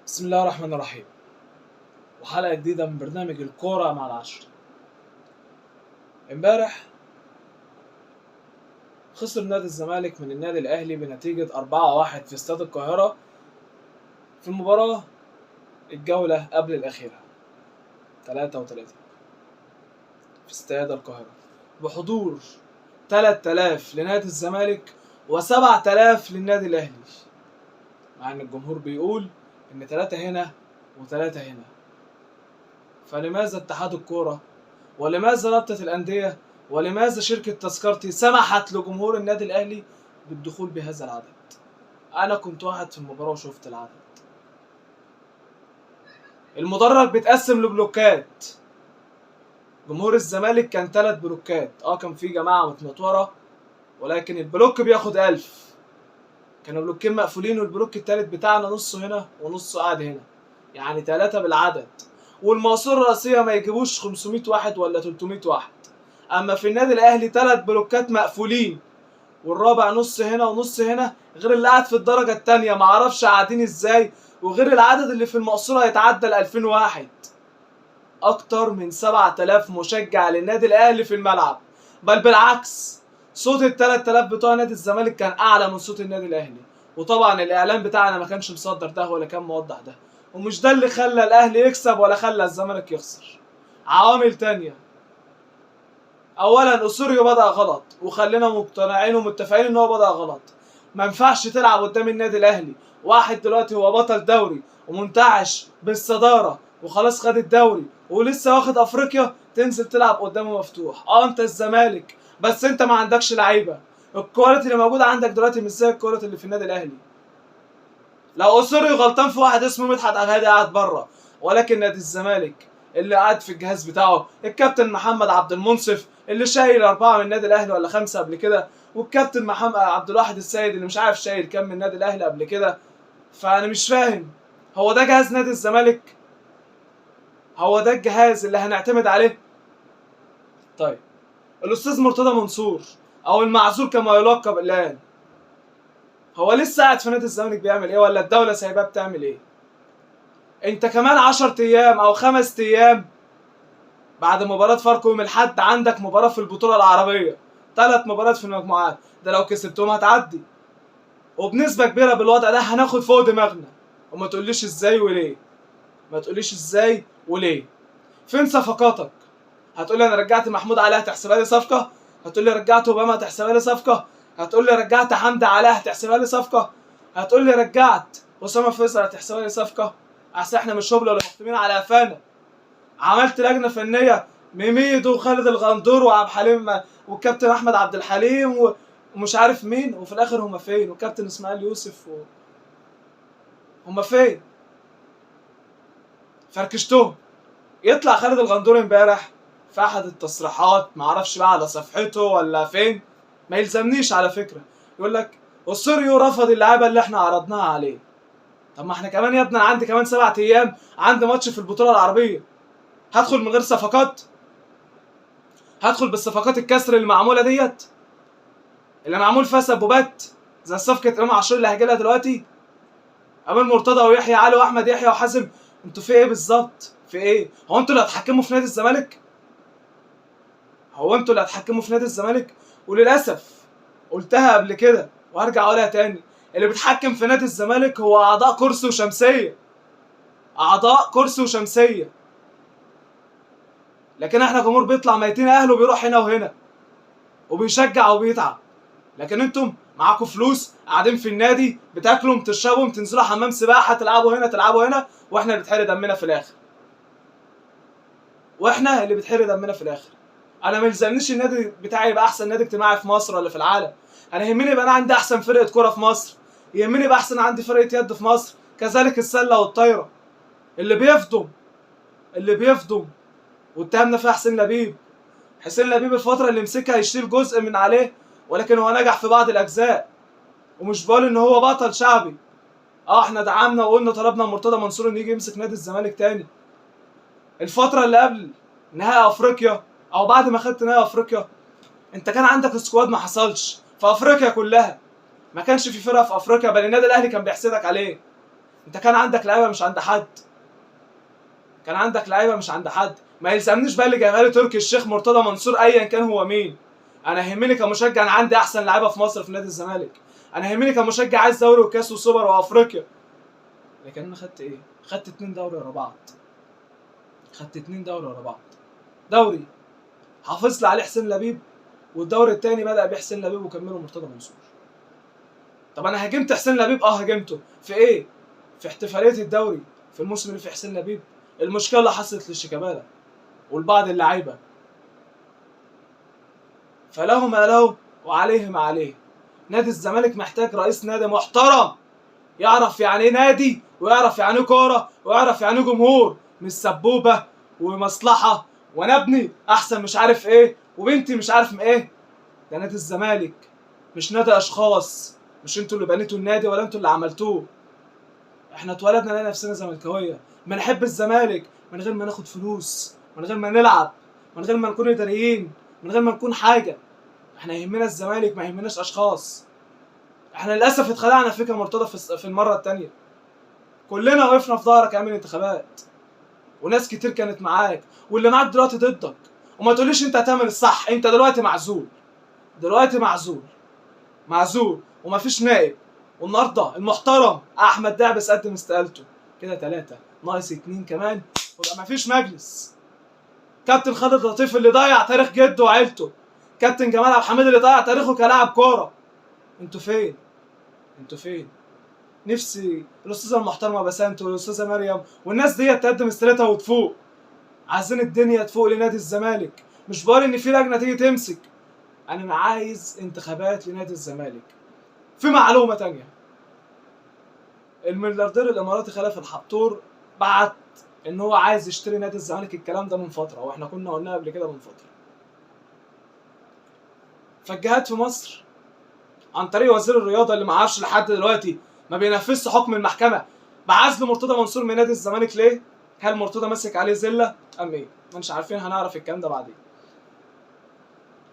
بسم الله الرحمن الرحيم، وحلقة جديدة من برنامج الكورة مع العشر. امبارح خسر نادي الزمالك من النادي الأهلي بنتيجة 4-1 في استاد القاهرة في المباراة الجولة قبل الأخيرة 33 في استاد القاهرة بحضور 3000 لنادي الزمالك و7000 للنادي الأهلي، مع إن الجمهور بيقول إن 3 هنا و3 هنا. فلماذا اتحاد الكورة ولماذا رابطة الأندية ولماذا شركة تذكرتي سمحت لجمهور النادي الأهلي بالدخول بهذا العدد؟ أنا كنت واحد في المباراة وشفت العدد. المدرج بيتقسم لبلوكات. جمهور الزمالك كان 3 بلوكات، كان في جماعة متنطورة، ولكن البلوك بياخد 1000. كانوا بلوكين مقفولين، والبلوك التالت بتاعنا نصه هنا ونصه قاعد هنا، يعني 3 بالعدد. والمقصورة الرئيسية ما يجيبوش 500 واحد ولا 300 واحد. اما في النادي الاهلي 3 بلوكات مقفولين، والرابع نص هنا ونص هنا، غير اللي قاعد في الدرجه الثانيه معرفش قاعدين ازاي، وغير العدد اللي في المقصوره يتعدى ال 2000 واحد. اكتر من 7000 مشجع للنادي الاهلي في الملعب، بل بالعكس صوت ال 3000 بتوع نادي الزمالك كان اعلى من صوت النادي الاهلي. وطبعا الاعلام بتاعنا ما كانش مصدر ده ولا كان موضح ده، ومش ده اللي خلى الاهلي يكسب ولا خلى الزمالك يخسر. عوامل تانيه. اولا اسوريو بدأ غلط، وخلينا مقتنعين ومتفقين ان هو بدأ غلط. ما ينفعش تلعب قدام النادي الاهلي واحد دلوقتي هو بطل دوري ومنتعش بالصداره وخلاص خد الدوري ولسه واخد افريقيا، تنزل تلعب قدامه مفتوح. انت الزمالك بس انت ما عندكش لعيبه. الكواليتي اللي موجوده عندك دلوقتي مش زي الكواليتي اللي في النادي الاهلي. لو اسوريو غلطان في واحد اسمه مدحت عبادي قاعد بره، ولكن نادي الزمالك اللي قاعد في الجهاز بتاعه الكابتن محمد عبد المنصف اللي شايل 4 من النادي الاهلي ولا 5 قبل كده، والكابتن محمد عبد الواحد السيد اللي مش عارف شايل كام من النادي الاهلي قبل كده. فانا مش فاهم، هو ده جهاز نادي الزمالك؟ هو ده الجهاز اللي هنعتمد عليه؟ طيب الاستاذ مرتضى منصور او المعزول كما يلقب الان، هو لسه قاعد في نادي الزمالك بيعمل ايه، ولا الدوله سايباه بتعمل ايه؟ انت كمان 10 ايام او 5 ايام بعد مباراة فاركو يوم الأحد عندك مباراة في البطولة العربية، 3 مباريات في المجموعات، ده لو كسبتهم هتعدي. وبنسبة كبيرة بالوضع ده هناخد فوق دماغنا. وما تقوليش ازاي وليه. ما تقوليش ازاي وليه. فين صفقاتك؟ هتقولي انا رجعت محمود علي هتحسبها لي صفقة؟ هتقولي رجعت اوباما هتحسبها لي صفقة؟ هتقولي رجعت حمدي علي هتحسبها لي صفقة؟ هتقولي رجعت اسامة فيصل هتحسبها لي صفقة؟ احسن احنا مش هبل ولا محتمين على قفانا. عملت لجنه فنيه ميميدو وخالد الغندور وعبد الحليم والكابتن احمد عبد الحليم ومش عارف مين، وفي الاخر هما فين؟ وكابتن اسماعيل يوسف هما فين؟ فركشتهم. يطلع خالد الغندور امبارح في احد التصريحات، معرفش بقى على صفحته ولا فين، ما يلزمنيش على فكره، يقول لك اسوريو رفض اللعيبه اللي احنا عرضناها عليه. طب ما احنا كمان يا ابني، انا عندي كمان 7 ايام عندي ماتش في البطوله العربيه، هدخل من غير صفقات؟ هدخل بالصفقات الكسر اللي معموله ديت، اللي معمول فيها سبوبات زي صفقه امام عاشور اللي هجيلها دلوقتي؟ امين مرتضى ويحيى علي واحمد يحيى وحازم، انتوا في ايه بالظبط؟ في ايه؟ هو انتوا اللي هتحكموا في نادي الزمالك؟ هو انتوا اللي هتحكموا في نادي الزمالك؟ وللاسف قلتها قبل كده وهرجع اقولها تاني، اللي بيتحكم في نادي الزمالك هو اعضاء كرسي وشمسيه. اعضاء كرسي وشمسيه. لكن احنا جمهور بيطلع ميتين اهله وبيروح هنا وهنا وبيشجع وبيتعب. لكن انتم معاكم فلوس، قاعدين في النادي بتاكلوا بتشربوا بتنزلوا حمام سباحه، تلعبوا هنا تلعبوا هنا، واحنا اللي بتحرق دمنا في الاخر. واحنا اللي بتحرق دمنا في الاخر. انا ما يلزمنيش النادي بتاعي يبقى احسن نادي اجتماعي في مصر ولا في العالم، انا يهمني يبقى انا عندي احسن فرقه كوره في مصر، يهمني يبقى احسن عندي فرقه يد في مصر، كذلك السله والطايره. اللي بيفضم واتهمنا فيها حسين لبيب. حسين لبيب الفتره اللي مسكها يشيل جزء من عليه، ولكن هو نجح في بعض الاجزاء. ومش بقول ان هو بطل شعبي. احنا دعمنا وقلنا طلبنا مرتضى منصور انه يجي يمسك نادي الزمالك تاني. الفتره اللي قبل نهائي افريقيا او بعد ما خدت نهائي افريقيا، انت كان عندك سكواد ما حصلش في افريقيا كلها. ما كانش في فرقه في افريقيا، بل النادي الاهلي كان بيحسدك عليه. انت كان عندك لعيبه مش عند حد، كان عندك لعيبه مش عند حد. ما يلزمنيش بقى اللي جايبها لي تركي الشيخ، مرتضى منصور، ايا كان هو مين. انا يهمني كمشجع، انا عندي احسن لعيبه في مصر في نادي الزمالك. انا يهمني كمشجع عايز دوري وكاس وسوبر وافريقيا. لكن انا خدت ايه؟ خدت 2 دوري ورا بعض. خدت 2 دوري ورا بعض. دوري حافظ لي عليه حسين لبيب، والدوري الثاني بدأ بيه حسين لبيب وكمله مرتضى منصور. طب انا هاجمت حسين لبيب، هاجمته في ايه؟ في احتفاليه الدوري في الموسم اللي فيه حسين لبيب. المشكله اللي حصلت للشيكابالا ولبعض اللعيبه، فله ما له وعليه ما عليه. نادي الزمالك محتاج رئيس نادي محترم، يعرف يعني ايه نادي، ويعرف يعني ايه كوره، ويعرف يعني ايه جمهور، مش سبوبه ومصلحه وانا ابني احسن مش عارف ايه وبنتي مش عارف ايه. ده نادي الزمالك مش نادي اشخاص، مش انتوا اللي بنيتوا النادي ولا انتوا اللي عملتوه. احنا اتولدنا لقينا نفسنا زملكاويه، بنحب الزمالك من غير ما ناخد فلوس، من غير ما نلعب، من غير ما نكون اداريين، من غير ما نكون حاجه. احنا يهمنا الزمالك، ما يهمناش اشخاص. احنا للاسف اتخدعنا فيك يا مرتضى في المره الثانيه. كلنا وقفنا في ظهرك ايام الانتخابات، وناس كتير كانت معاك، واللي معاك دلوقتي ضدك. وما تقوليش انت هتعمل الصح، انت دلوقتي معزول. دلوقتي معزول، معزول ومفيش نائب. والنهارده المحترم احمد دعبس قدم استقالته، كده 3 ناقص 2 كمان ويبقى مفيش مجلس. كابتن خالد لطيف اللي ضيع تاريخ جده وعيلته، كابتن جمال عبد الحميد اللي ضيع تاريخه كلاعب كوره. انتوا فين؟ انتوا فين؟ نفسي الاستاذه المحترمه بسنت والاستاذه مريم والناس دي تقدم استقالتها وتفوق. عايزين الدنيا تفوق لنادي الزمالك. مش بقول ان في لجنه تيجي تمسك، انا عايز انتخابات لنادي الزمالك. في معلومه تانية، الملياردير الاماراتي خلف الحبتور بعت ان هو عايز يشتري نادي الزمالك. الكلام ده من فتره، واحنا كنا قلنا قبل كده من فتره. فالجهات في مصر عن طريق وزير الرياضه اللي ما عرفش لحد دلوقتي، ما بينفذش حكم المحكمه بعزل مرتضى منصور من نادي الزمالك ليه؟ هل مرتضى ماسك عليه زله ام ايه؟ مش عارفين، هنعرف الكلام ده بعدين.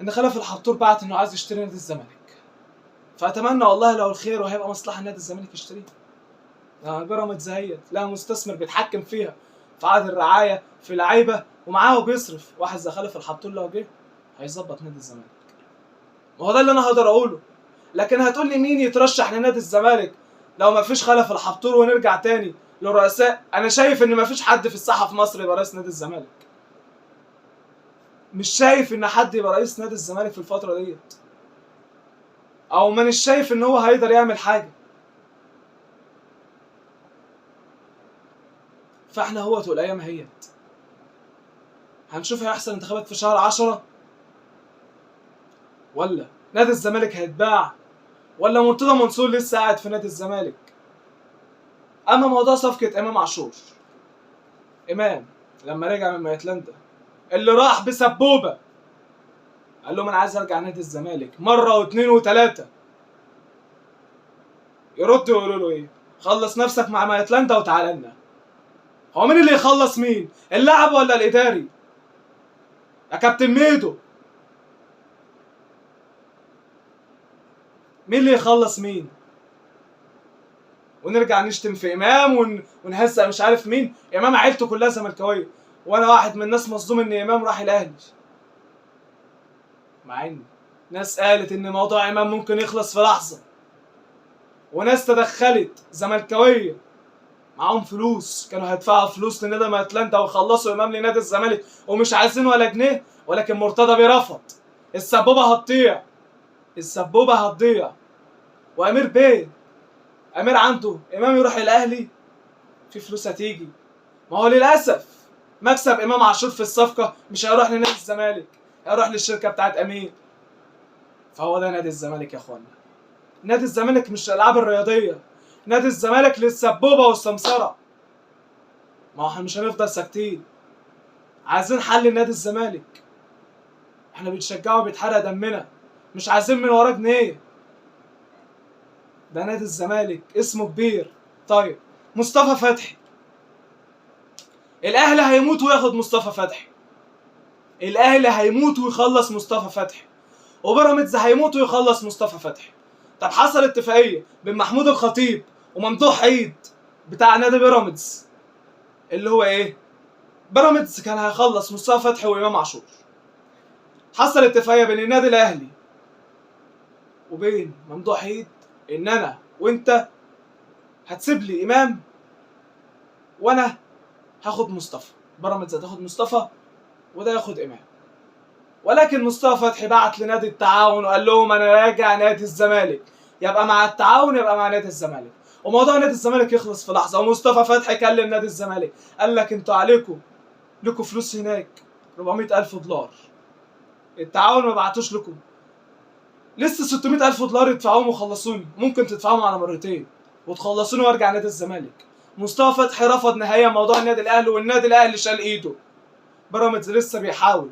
ان خلف الحبتور بعت انه عايز يشتري نادي الزمالك، فاتمنى والله لو الخير وهيبقى مصلحه نادي الزمالك يشتريه. بيراميدز هيت لها مستثمر بيتحكم فيها في عقد الرعايه في لعيبه ومعاه وبيصرف. واحد زي خلف الحبتور لو جه هيظبط نادي الزمالك. وهو ده اللي انا هقدر اقوله. لكن هتقول لي مين يترشح لنادي الزمالك لو ما فيش خلف الحبتور؟ ونرجع تاني للرؤساء. انا شايف ان ما فيش حد في الساحه في مصر يبقى رئيس نادي الزمالك. مش شايف ان حد يبقى رئيس نادي الزمالك في الفتره ديت، او مانيش شايف ان هو هيقدر يعمل حاجه. فاحنا هوت والايام هيت هنشوف هيحصل انتخابات في شهر 10، ولا نادي الزمالك هيتباع، ولا مرتضى منصور لسه قاعد في نادي الزمالك. اما موضوع صفقه امام عاشور، امام لما رجع من مايتلاندا اللي راح بسبوبه قال لهم انا عايز ارجع نادي الزمالك مره واثنين وثلاثه، يردوا يقولوا له ايه؟ خلص نفسك مع مايتلاندا وتعالى لنا. هو مين اللي يخلص مين؟ اللاعب ولا الاداري؟ يا كابتن ميدو، مين اللي يخلص مين؟ ونرجع نشتم في امام ونهزق مش عارف مين. امام عيلته كلها زملكاويه، وانا واحد من الناس مصدوم ان امام راح الاهلي، مع ان ناس قالت ان موضوع امام ممكن يخلص في لحظه، وناس تدخلت زملكاويه معاهم فلوس كانوا هيدفعوا فلوس لنادي مايتلاندا ويخلصوا امام لنادي الزمالك ومش عايزين ولا جنيه. ولكن مرتضى بيرفض. السبوبه هتضيع، السبوبه هتضيع. وامير بيه، امير عنده امام يروح الاهلي في فلوس هتيجي. ما هو للاسف مكسب امام عاشور في الصفقه مش هيروح لنادي الزمالك، هيروح للشركه بتاعت امين. فهو ده نادي الزمالك يا اخوانا. نادي الزمالك مش الالعاب الرياضيه، نادي الزمالك للسبوبه والسمسره. ما احنا مش هنفضل ساكتين، عايزين حل لنادي الزمالك. احنا بنشجعه وبيتحرق دمنا، مش عايزين من وراه جنيه. ده نادي الزمالك اسمه كبير. طيب مصطفى فتحي، الاهلي هيموت وياخد مصطفى فتحي، الاهلي هيموت ويخلص مصطفى فتحي، وبيراميدز هيموت ويخلص مصطفى فتحي. طب حصل اتفاقيه بين محمود الخطيب وممدوح عيد بتاع نادي بيراميدز، اللي هو ايه؟ بيراميدز كان هيخلص مصطفى فتحي وامام عاشور. حصل اتفاقيه بين النادي الاهلي وبين ممدوح عيد ان انا وانت هتسيب لي امام وانا هاخد مصطفى. بيراميدز هتاخد مصطفى وده ياخد امام. ولكن مصطفى فتحي بعت لنادي التعاون وقال لهم انا راجع نادي الزمالك، يبقى مع التعاون يبقى مع نادي الزمالك، وموضوع نادي الزمالك يخلص في لحظه. ومصطفى فتحي كلم نادي الزمالك قال لك انتوا عليكم لكم فلوس هناك 400,000 دولار، التعاون ما بعتوش لكم، لسه 600,000 دولار يدفعوهم وخلصوني، ممكن تدفعوهم على مرتين وتخلصوني وارجع نادي الزمالك. مصطفى فتحي رفض نهائيا موضوع النادي الاهلي، والنادي الاهلي شال ايده. بيراميدز لسه بيحاول،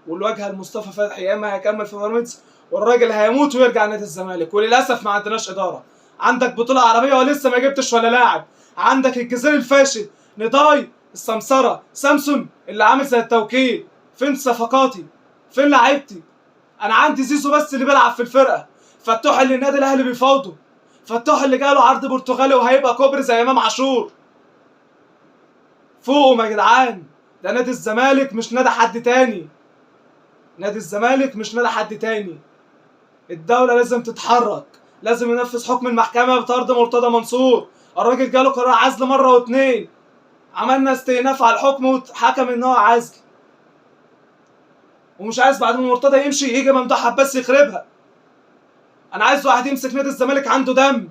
والواجهه لمصطفى فتحي يا اما هيكمل في بيراميدز والراجل هيموت ويرجع نادي الزمالك. وللاسف ما عندناش اداره. عندك بطوله عربيه ولسه ما جبتش ولا لاعب. عندك الجزيري الفاشل نضاي السمسره سامسون اللي عامل زي التوكيل. فين صفقاتي؟ فين لعيبتي؟ انا عندي زيزو بس اللي بيلعب في الفرقه. فتوح اللي النادي الاهلي بيفاوضه، فتوح اللي جاله عرض برتغالي وهيبقى كوبري زي امام عاشور. فوقهم يا جدعان، ده نادي الزمالك مش نادي حد تاني. نادي الزمالك مش نادي حد تاني. الدولة لازم تتحرك، لازم ينفذ حكم المحكمة بطرد مرتضى منصور. الراجل جاله قرار عزل مرة واتنين، عملنا استئناف على الحكم وحكم ان هو عزل، ومش عايز بعد ما مرتضى يمشي يجي ممدوح عباس يخربها. انا عايز واحد يمسك نادي الزمالك عنده دم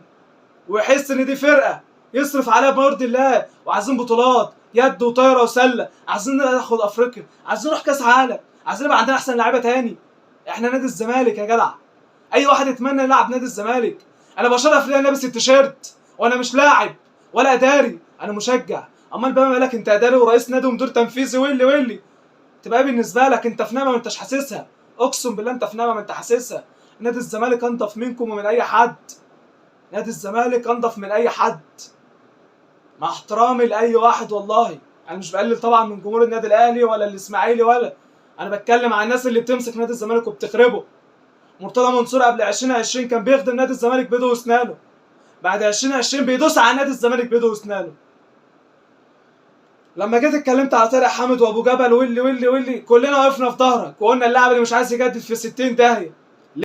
ويحس ان دي فرقة يصرف عليها بما يرضي الله. وعايزين بطولات يد وطايرة وسلة، عايزين ناخد افريقيا، عايزين نروح كاس عالم، عايزين يبقى عندنا احسن لعيبة تاني. احنا نادي الزمالك يا جدع، اي واحد يتمنى يلعب نادي الزمالك. انا بشرف ليا لابس التيشيرت وانا مش لاعب ولا اداري، انا مشجع. امال بقى مالك انت اداري ورئيس نادي ومدير تنفيذي واللي تبقى بالنسبه لك انت في نعمه ما انتش حاسسها. اقسم بالله انت في نعمه ما انت حاسسها. نادي الزمالك انضف منكم ومن اي حد. نادي الزمالك انضف من اي حد، مع احترامي لاي واحد والله. انا مش بقلل طبعا من جمهور النادي الاهلي ولا الاسماعيلي، ولا انا بتكلم عن الناس اللي بتمسك نادي الزمالك وبتخربه. مرتضى منصور قبل 2020 كان بيخدم نادي الزمالك بيده واسنانه، بعد 2020 بيدوس على نادي الزمالك بيده واسنانه. لما جيت اتكلمت على طارق حامد وابو جبل واللي كلنا وقفنا في ظهرك وقلنا اللاعب اللي مش عايز يجدد في 60 داهيه.